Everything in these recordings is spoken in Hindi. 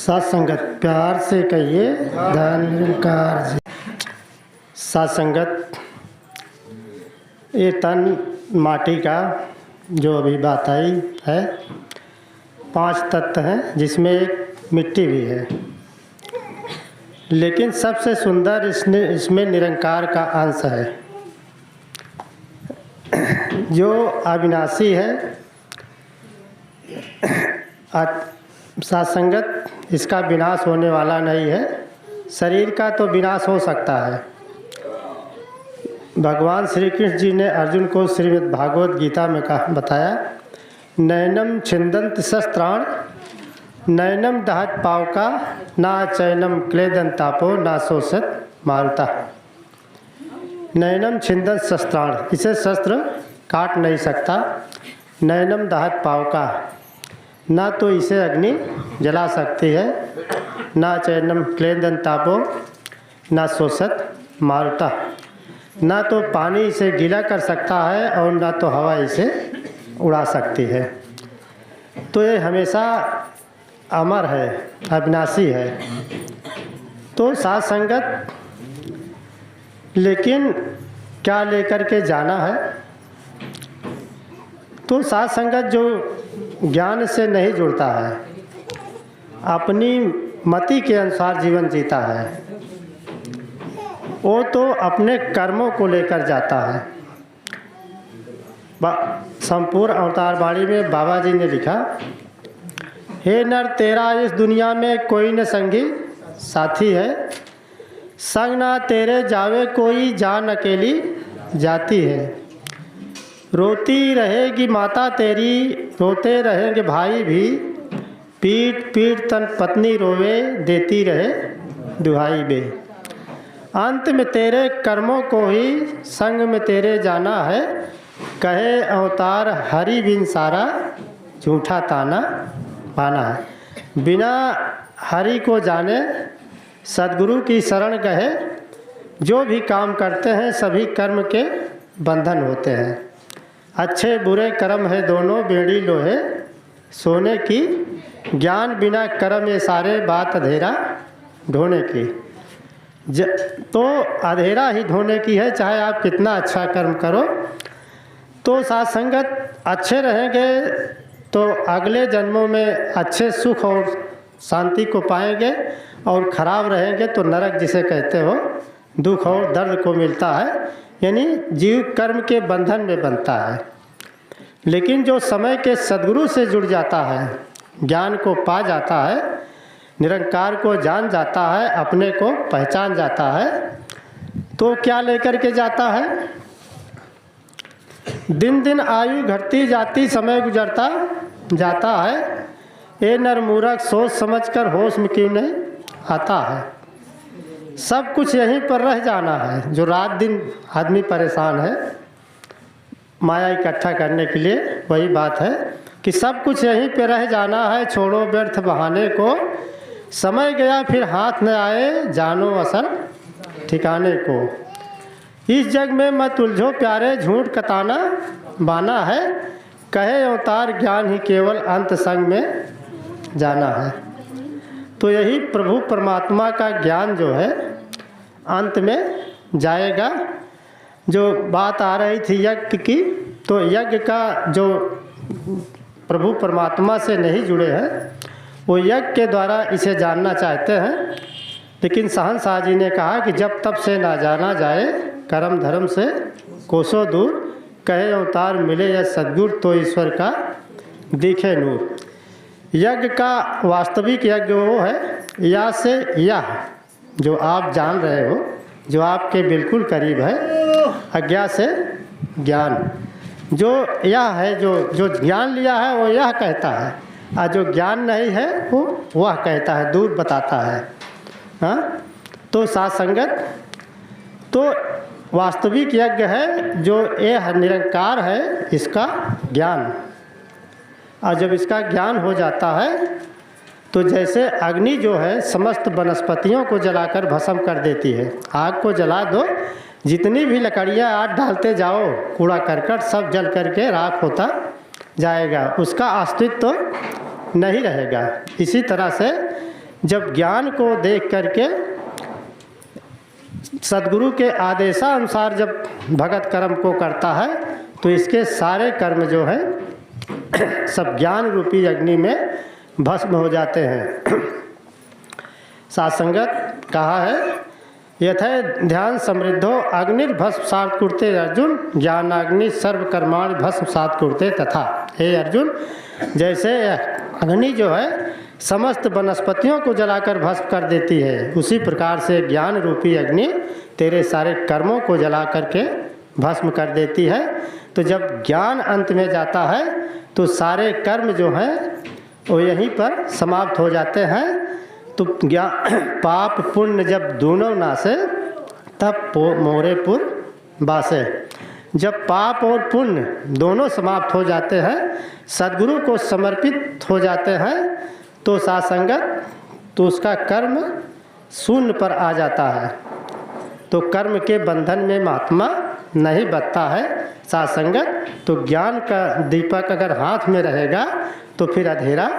सात संगत प्यार से कहिए धन निरंकार जी। सात संगत ये तन माटी का जो अभी बात आई है, 5 तत्व हैं जिसमें एक मिट्टी भी है, लेकिन सबसे सुंदर इसमें निरंकार का अंश है जो अविनाशी है। सात संगत इसका विनाश होने वाला नहीं है। शरीर का तो विनाश हो सकता है। भगवान श्री कृष्ण जी ने अर्जुन को श्रीमद् भागवत गीता में बताया, नैनम छिंदंत शस्त्राण नैनम दहत पावका ना चैनम क्लेदन तापो ना शोषत मारुता। नैनम छिंदंत शस्त्राण, इसे शस्त्र काट नहीं सकता। नैनम दहत पावका, ना तो इसे अग्नि जला सकती है, ना चैनम क्लेदन तापो ना शोषत मारुता। ना तो पानी इसे गीला कर सकता है और ना तो हवा इसे उड़ा सकती है। तो ये हमेशा अमर है, अविनाशी है। तो सात संगत, लेकिन क्या लेकर के जाना है? तो सात संगत जो ज्ञान से नहीं जुड़ता है, अपनी मति के अनुसार जीवन जीता है, वो तो अपने कर्मों को लेकर जाता है। संपूर्ण अवतार वाणी में बाबा जी ने लिखा, हे नर तेरा इस दुनिया में कोई न संगी साथी है, संग ना तेरे जावे कोई जान अकेली जाती है। रोती रहेगी माता तेरी, रोते रहेंगे भाई भी, पीट पीट तन पत्नी रोवे, देती रहे दुहाई बे। अंत में तेरे कर्मों को ही संग में तेरे जाना है, कहे अवतार हरि बिन सारा झूठा ताना पाना है। बिना हरि को जाने सद्गुरु की शरण कहे, जो भी काम करते हैं सभी कर्म के बंधन होते हैं। अच्छे बुरे कर्म है दोनों बेड़ी लोहे सोने की, ज्ञान बिना कर्म ये सारे बात अधेरा ढोने की। तो अधेरा ही ढोने की है, चाहे आप कितना अच्छा कर्म करो। तो सात संगत अच्छे रहेंगे तो अगले जन्मों में अच्छे सुख और शांति को पाएंगे, और खराब रहेंगे तो नरक जिसे कहते हो, दुख और दर्द को मिलता है, यानी जीव कर्म के बंधन में बनता है। लेकिन जो समय के सद्गुरु से जुड़ जाता है, ज्ञान को पा जाता है, निरंकार को जान जाता है, अपने को पहचान जाता है, तो क्या लेकर के जाता है? दिन दिन आयु घटती जाती, समय गुजरता जाता है। ए नर मूर्ख सोच समझकर होश में क्यों नहीं आता है। सब कुछ यहीं पर रह जाना है। जो रात दिन आदमी परेशान है माया इकट्ठा करने के लिए, वही बात है कि सब कुछ यहीं पे रह जाना है। छोड़ो व्यर्थ बहाने को, समय गया फिर हाथ न आए, जानो असल ठिकाने को। इस जग में मत उलझो प्यारे, झूठ कताना बाना है, कहे अवतार ज्ञान ही केवल अंत संग में जाना है। तो यही प्रभु परमात्मा का ज्ञान जो है अंत में जाएगा। जो बात आ रही थी यज्ञ की, तो यज्ञ का जो प्रभु परमात्मा से नहीं जुड़े हैं, वो यज्ञ के द्वारा इसे जानना चाहते हैं। लेकिन शहंशाह जी ने कहा कि जब तब से ना जाना जाए, कर्म धर्म से कोसों दूर, कहे अवतार मिले या सद्गुरु तो ईश्वर का दिखे नूर। यज्ञ का वास्तविक यज्ञ वो है, या से यह जो आप जान रहे हो, जो आपके बिल्कुल करीब है, अज्ञा से ज्ञान। जो यह है, जो ज्ञान लिया है वो यह कहता है, और जो ज्ञान नहीं है वो वह कहता है, दूर बताता है। हाँ, तो सात संगत तो वास्तविक यज्ञ है जो यह निरंकार है, इसका ज्ञान। और जब इसका ज्ञान हो जाता है तो जैसे अग्नि जो है समस्त वनस्पतियों को जलाकर भस्म कर देती है। आग को जला दो, जितनी भी लकड़ियाँ आग डालते जाओ, कूड़ा करकट सब जल करके राख होता जाएगा, उसका अस्तित्व नहीं रहेगा। इसी तरह से जब ज्ञान को देख करके सद्गुरु के आदेशानुसार जब भगत कर्म को करता है तो इसके सारे कर्म जो है सब ज्ञान रूपी अग्नि में भस्म हो जाते हैं। सासंगत कहा है, यथे ध्यान समृद्धो अग्निर्भस्म सात कुरते अर्जुन, ज्ञानाग्नि सर्व कर्माणि भस्म सात कुरते तथा। हे अर्जुन, जैसे अग्नि जो है समस्त वनस्पतियों को जलाकर भस्म कर देती है, उसी प्रकार से ज्ञान रूपी अग्नि तेरे सारे कर्मों को जला करके भस्म कर देती है। तो जब ज्ञान अंत में जाता है तो सारे कर्म जो हैं वो यहीं पर समाप्त हो जाते हैं। तो पाप पुण्य जब दोनों नासे तब मोरे पुर बासे। जब पाप और पुण्य दोनों समाप्त हो जाते हैं, सद्गुरु को समर्पित हो जाते हैं, तो सासंगत तो उसका कर्म शून्य पर आ जाता है। तो कर्म के बंधन में महात्मा नहीं बचता है। सासंगत तो ज्ञान का दीपक अगर हाथ में रहेगा तो फिर अंधेरा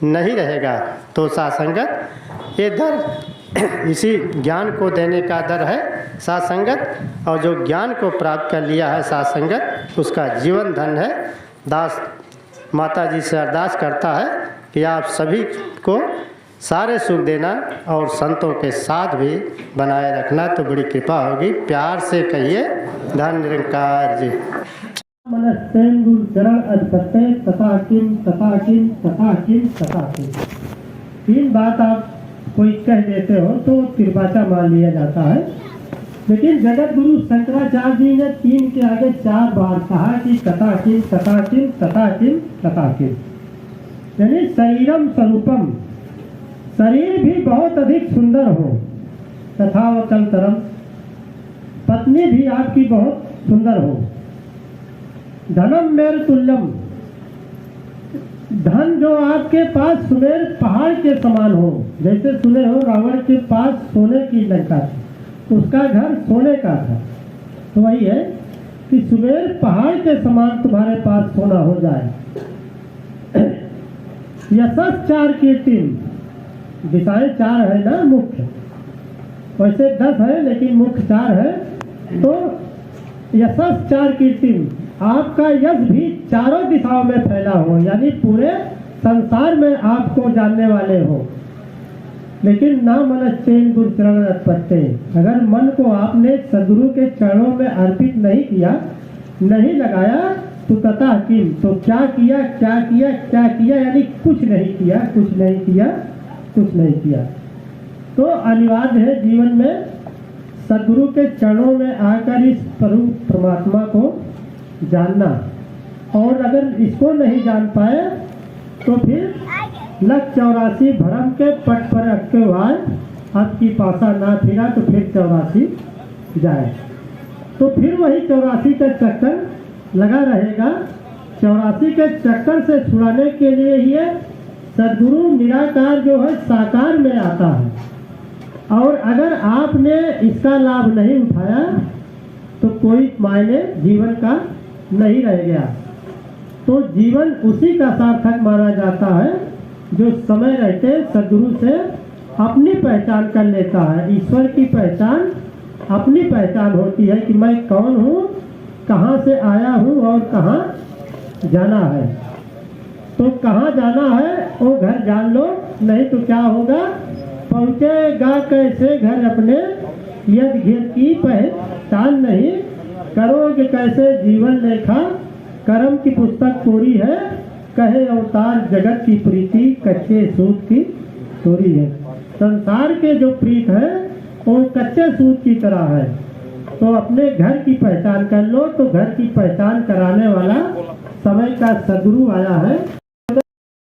नहीं रहेगा। तो सासंगत ये दर इसी ज्ञान को देने का दर है सासंगत, और जो ज्ञान को प्राप्त कर लिया है सासंगत उसका जीवन धन है। दास माता जी से अरदास करता है कि आप सभी को सारे सुख देना और संतों के साथ भी बनाए रखना, तो बड़ी कृपा होगी। प्यार से कहिए धन निरंकार जी। चरण अधिपत्य तथा किम तथा किम तथा किम तथा किम। तीन बात आप कोई कह देते हो तो त्रिवाचा मान लिया जाता है, लेकिन जगत गुरु शंकराचार्य जी ने तीन के आगे 4 बार कहा कि तथा किम तथा किम तथा किम तथा किम। यानी शरीरम स्वरूपम, शरीर भी बहुत अधिक सुंदर हो, तथा वकलतरम, पत्नी भी आपकी बहुत सुंदर हो, धनम मेर तुल्यम, धन जो आपके पास सुमेर पहाड़ के समान हो। जैसे सुने हो रावण के पास सोने की लंका थी, उसका घर सोने का था, तो वही है कि सुमेर पहाड़ के समान तुम्हारे पास सोना हो जाए। यशस 4 कीर्तिम, दिशाएं 4 है ना मुख्य, वैसे 10 है लेकिन मुख्य 4 है। तो यशस 4 कीर्तिम, आपका यश भी चारों दिशाओं में फैला हो, यानी पूरे संसार में आपको जानने वाले हो। लेकिन ना मन चैन गुरु चरण अर्पत्ते, अगर मन को आपने सदगुरु के चरणों में अर्पित नहीं किया, नहीं लगाया, तो तथा किम, तो क्या किया क्या किया क्या किया, यानी कुछ नहीं किया, कुछ नहीं किया, कुछ नहीं किया। तो अनिवार्य है जीवन में सदगुरु के चरणों में आकर इस परमात्मा को जानना, और अगर इसको नहीं जान पाए तो फिर 184 भरम के पट पर अटके भाई, अब की पासा ना फिरा तो फिर 84 जाए, तो फिर वही 84 का चक्कर लगा रहेगा। 84 के चक्कर से छुड़ाने के लिए ही सदगुरु निराकार जो है साकार में आता है, और अगर आपने इसका लाभ नहीं उठाया तो कोई मायने जीवन का नहीं रह गया। तो जीवन उसी का सार्थक माना जाता है जो समय रहते सदगुरु से अपनी पहचान कर लेता है। ईश्वर की पहचान अपनी पहचान होती है कि मैं कौन हूँ, कहाँ से आया हूँ और कहाँ जाना है। तो कहाँ जाना है वो घर जान लो, नहीं तो क्या होगा, पहुँचेगा कैसे घर अपने, यदि घर की पहचान नहीं करोगे कैसे जीवन लेखा। कर्म की पुस्तक कोरी है, कहे अवतार जगत की प्रीति, कच्चे सूत की चोरी है। संसार के जो प्रीत है वो कच्चे सूत की तरह है। तो अपने घर की पहचान कर लो, तो घर की पहचान कराने वाला समय का सदगुरु आया है।